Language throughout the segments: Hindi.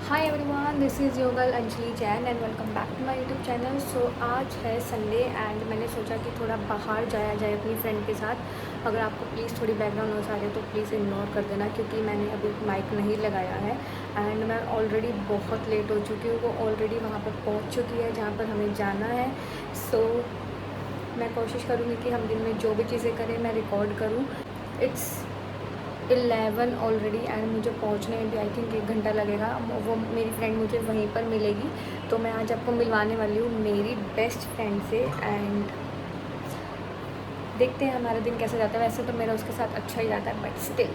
हाय एवरीवन, दिस इज़ योगल Anjali Jain and welcome back to my YouTube channel. So आज है संडे एंड मैंने सोचा कि थोड़ा बाहर जाया जाए अपनी फ्रेंड के साथ। अगर आपको प्लीज़ थोड़ी बैकग्राउंड नॉइज़ आ रही है तो प्लीज़ इग्नोर कर देना, क्योंकि मैंने अभी माइक नहीं लगाया है एंड मैं ऑलरेडी बहुत लेट हो चुकी हूँ। वो ऑलरेडी वहाँ पर पहुँच चुकी है जहाँ पर हमें जाना है। सो मैं कोशिश करूँगी कि हम दिन में जो भी चीज़ें करें मैं रिकॉर्ड करूँ। इट्स 11 ऑलरेडी एंड मुझे पहुंचने में भी आई थिंक 1 घंटा लगेगा। वो मेरी फ्रेंड मुझे वहीं पर मिलेगी, तो मैं आज आपको मिलवाने वाली हूँ मेरी बेस्ट फ्रेंड से एंड देखते हैं हमारा दिन कैसे जाता है। वैसे तो मेरा उसके साथ अच्छा ही जाता है, बट स्टिल।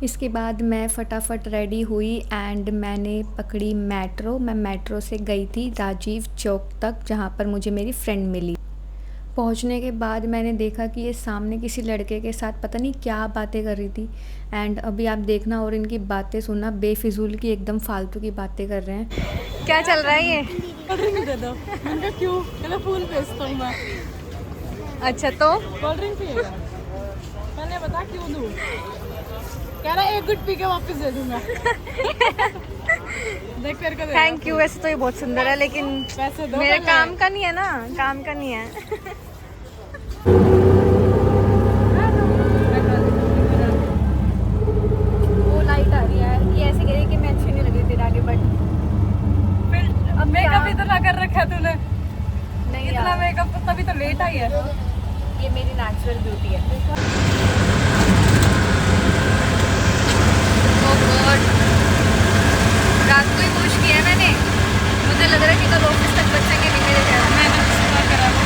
इसके बाद मैं फटाफट रेडी हुई एंड मैंने पकड़ी मेट्रो। मैं मेट्रो से गई थी राजीव चौक तक, जहाँ पर मुझे मेरी फ्रेंड मिली। पहुंचने के बाद मैंने देखा कि ये सामने किसी लड़के के साथ पता नहीं क्या बातें कर रही थी एंड अभी आप देखना और इनकी बातें सुनना, बेफिजूल की एकदम फालतू की बातें कर रहे हैं। क्या चल रहा है ये? कोल्ड ड्रिंक दे दो। मैंने कहा क्यों? कहता फूल बेचता हूँ मैं। अच्छा, तो कोल्ड ड्रिंक पिएगा? मैंने बता क्यों दूँ? कह रहा एक गुट पी के वापस दे दूँगा। देख तेरे को थैंक यू। वैसे तो ये बहुत सुंदर है लेकिन पैसे दो। मेरे काम का नहीं है ना, काम का नहीं है। वो लाइट आ रही है, ये ऐसे कह रही कि मैं अच्छी नहीं लगी तेरे आगे, बट अब मेकअप इतना कर रखा है तूने। नहीं इतना यार, मेकअप तभी तो लेट आई है। ये मेरी नेचुरल ब्यूटी है। Oh God, रात को ही पुश किया है मैंने। मुझे लग रहा है कि कल ऑफिस तक बचेंगे नहीं मेरे घर। मैंने सुबह करा वो।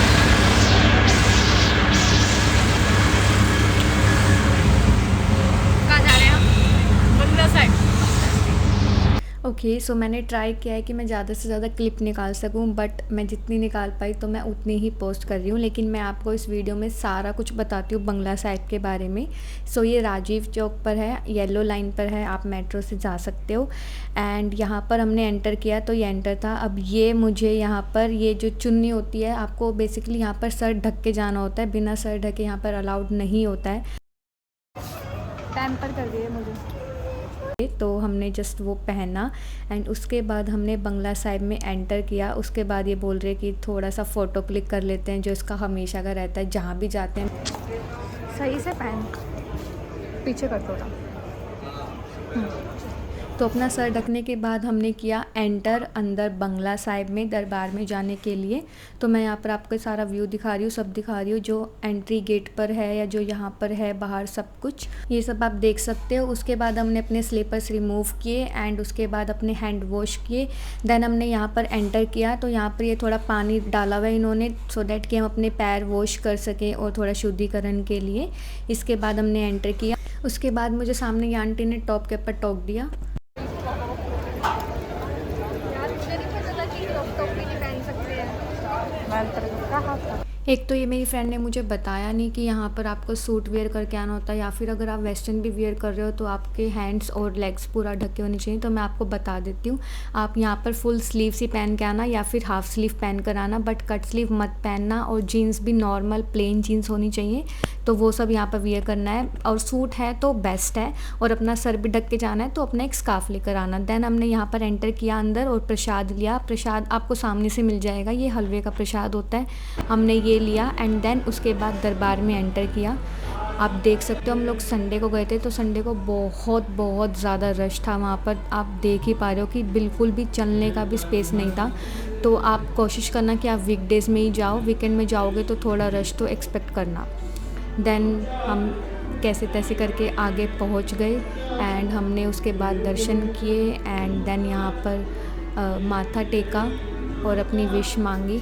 कहाँ जा रहे हैं हम? बंदा साइड। ओके, सो मैंने ट्राई किया है कि मैं ज़्यादा से ज़्यादा क्लिप निकाल सकूं, बट मैं जितनी निकाल पाई तो मैं उतनी ही पोस्ट कर रही हूँ। लेकिन मैं आपको इस वीडियो में सारा कुछ बताती हूँ बंगला साहिब के बारे में। सो ये राजीव चौक पर है, येलो लाइन पर है, आप मेट्रो से जा सकते हो। एंड यहाँ पर हमने एंटर किया तो ये एंटर था। अब ये मुझे यहाँ पर ये जो चुन्नी होती है, आपको बेसिकली यहाँ पर सर ढक के जाना होता है, बिना सर ढके यहाँ पर अलाउड नहीं होता है। पैम्पर कर दिए मुझे, तो हमने जस्ट वो पहना एंड उसके बाद हमने बंगला साहिब में एंटर किया। उसके बाद ये बोल रहे कि थोड़ा सा फ़ोटो क्लिक कर लेते हैं, जो इसका हमेशा का रहता है जहाँ भी जाते हैं। सही से पहन, पीछे कर थोड़ा। तो अपना सर ढकने के बाद हमने किया एंटर अंदर बंगला साहिब में, दरबार में जाने के लिए। तो मैं यहाँ पर आपको सारा व्यू दिखा रही हूँ, सब दिखा रही हूँ, जो एंट्री गेट पर है या जो यहाँ पर है बाहर, सब कुछ ये सब आप देख सकते हो। उसके बाद हमने अपने स्लीपर्स रिमूव किए एंड उसके बाद अपने हैंड वॉश किए। देन हमने यहाँ पर एंटर किया, तो यहाँ पर ये थोड़ा पानी डाला हुआ है इन्होंने, सो डैट कि हम अपने पैर वॉश कर सकें और थोड़ा शुद्धिकरण के लिए। इसके बाद हमने एंटर किया। उसके बाद मुझे सामने ये आंटी ने टॉप के ऊपर टोक दिया। एक तो ये मेरी फ्रेंड ने मुझे बताया नहीं कि यहाँ पर आपको सूट वेयर करके आना होता है, या फिर अगर आप वेस्टर्न भी वेयर कर रहे हो तो आपके हैंड्स और लेग्स पूरा ढके होने चाहिए। तो मैं आपको बता देती हूँ, आप यहाँ पर फुल स्लीव्स ही पहन के आना या फिर हाफ स्लीव पहन कर आना, बट कट स्लीव मत पहनना। और जीन्स भी नॉर्मल प्लेन जीन्स होनी चाहिए, तो वो सब यहाँ पर वियर करना है। और सूट है तो बेस्ट है, और अपना सर भी ढक के जाना है तो अपना एक स्कार्फ लेकर आना। देन हमने यहाँ पर एंटर किया अंदर और प्रसाद लिया। प्रसाद आपको सामने से मिल जाएगा, ये हलवे का प्रसाद होता है, हमने ये लिया। एंड देन उसके बाद दरबार में एंटर किया। आप देख सकते हो, हम लोग संडे को गए थे तो संडे को बहुत बहुत ज़्यादा रश था वहाँ पर। आप देख ही पा रहे हो कि बिल्कुल भी चलने का भी स्पेस नहीं था। तो आप कोशिश करना कि आप वीकडेज़ में ही जाओ, वीकेंड में जाओगे तो थोड़ा रश तो एक्सपेक्ट करना। देन हम कैसे तैसे करके आगे पहुँच गए एंड हमने उसके बाद दर्शन किए एंड देन यहाँ पर माथा टेका और अपनी विश मांगी।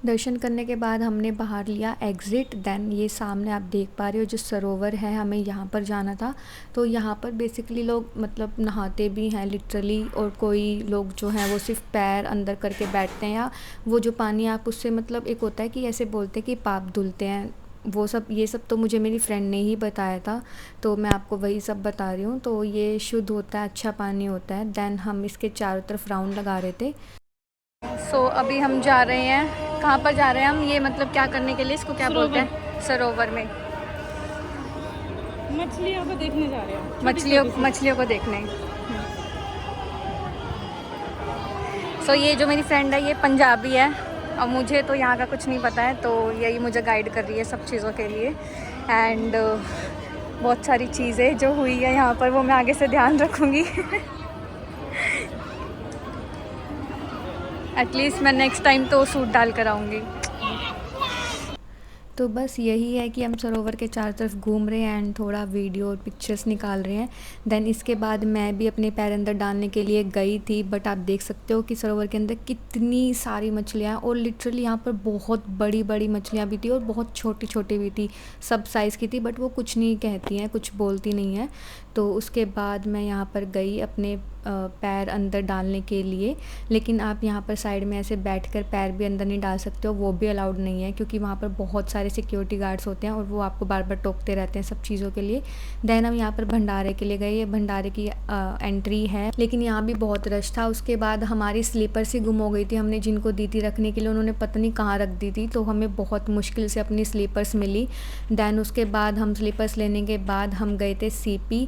दर्शन करने के बाद हमने बाहर लिया एग्ज़िट। देन ये सामने आप देख पा रहे हो जो सरोवर है, हमें यहाँ पर जाना था। तो यहाँ पर बेसिकली लोग मतलब नहाते भी हैं लिटरली, और कोई लोग जो हैं वो सिर्फ पैर अंदर करके बैठते हैं, या वो जो पानी आप उससे मतलब एक होता है कि ऐसे बोलते हैं कि पाप धुलते हैं, वो सब ये सब तो मुझे मेरी फ्रेंड ने ही बताया था, तो मैं आपको वही सब बता रही हूँ। तो ये शुद्ध होता है, अच्छा पानी होता है। देन हम इसके चारों तरफ राउंड लगा रहे थे। सो अभी हम जा रहे हैं, कहाँ पर जा रहे हैं हम, ये मतलब क्या करने के लिए, इसको क्या बोलते हैं, सरोवर में मछलियों को देखने जा रहे हैं, मछलियों को देखने। सो ये जो मेरी फ्रेंड है ये पंजाबी है और मुझे तो यहाँ का कुछ नहीं पता है, तो यही मुझे गाइड कर रही है सब चीज़ों के लिए। एंड बहुत सारी चीज़ें जो हुई है यहाँ पर वो मैं आगे से ध्यान रखूँगी। एटलीस्ट मैं नेक्स्ट टाइम तो सूट डाल कर आऊँगी। तो बस यही है कि हम सरोवर के चारों तरफ घूम रहे हैं एंड थोड़ा वीडियो और पिक्चर्स निकाल रहे हैं। देन इसके बाद मैं भी अपने पैर अंदर डालने के लिए गई थी, बट आप देख सकते हो कि सरोवर के अंदर कितनी सारी मछलियाँ हैं और लिटरली यहाँ पर बहुत बड़ी बड़ी मछलियाँ भी थी और बहुत छोटी छोटी भी थी, सब साइज़ की थी, बट वो कुछ नहीं कहती हैं, कुछ बोलती नहीं हैं। तो उसके बाद मैं यहाँ पर गई अपने पैर अंदर डालने के लिए, लेकिन आप यहाँ पर साइड में ऐसे बैठकर पैर भी अंदर नहीं डाल सकते हो, वो भी अलाउड नहीं है, क्योंकि वहाँ पर बहुत सारे सिक्योरिटी गार्ड्स होते हैं और वो आपको बार बार टोकते रहते हैं सब चीज़ों के लिए। देन हम यहाँ पर भंडारे के लिए गए, ये भंडारे की एंट्री है, लेकिन यहाँ भी बहुत रश था। उसके बाद हमारी स्लीपर्स ही गुम हो गई थी, हमने जिनको दी थी रखने के लिए उन्होंने पता नहीं कहाँ रख दी थी, तो हमें बहुत मुश्किल से अपनी स्लीपर्स मिली। देन उसके बाद हम स्लीपर्स लेने के बाद हम गए थे सीपी,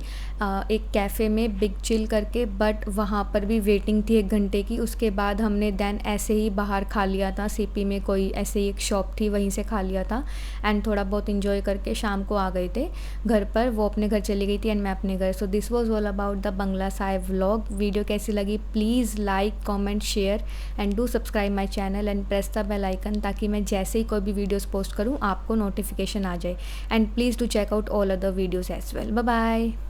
एक कैफ़े में बिग चिल करके, बट वहाँ पर भी वेटिंग थी 1 घंटे की। उसके बाद हमने देन ऐसे ही बाहर खा लिया था, सीपी में कोई ऐसे ही एक शॉप थी वहीं से खा लिया था एंड थोड़ा बहुत इंजॉय करके शाम को आ गए थे घर पर। वो अपने घर चली गई थी एंड मैं अपने घर। So this was all about the Bangla Sahib vlog. Video कैसी लगी please like comment share and do subscribe my channel and press the bell icon, ताकि मैं जैसे ही कोई भी वीडियोज़ पोस्ट करूँ आपको नोटिफिकेशन आ जाए। And please do check out all other videos as well. Bye bye.